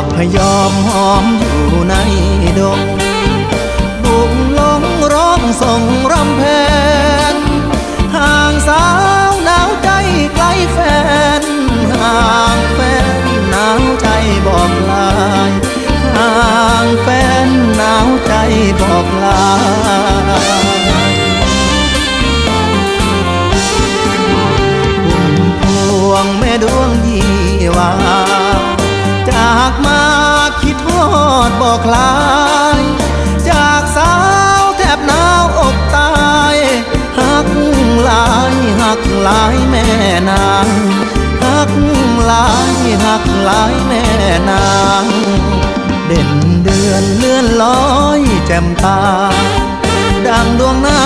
อกพยอมหอมอยู่ในดงบุกลงร้องส่งรำเพนห่างสาวหนาวใจไกลแฟนห่างแฟนหนาวใจบอกลายห่างแฟนหนาวใจบอกลาพุ่มพวงแม่ดวงยี่วาจากมาคิดฮอดบอกคลายจากสาวแทบหนาวอกตายหักหลายหักหลายแม่นางหักหลายหักหลายแม่นางเด่นเดือนเลื่อนลอยแจ่มตาดังดวงหน้า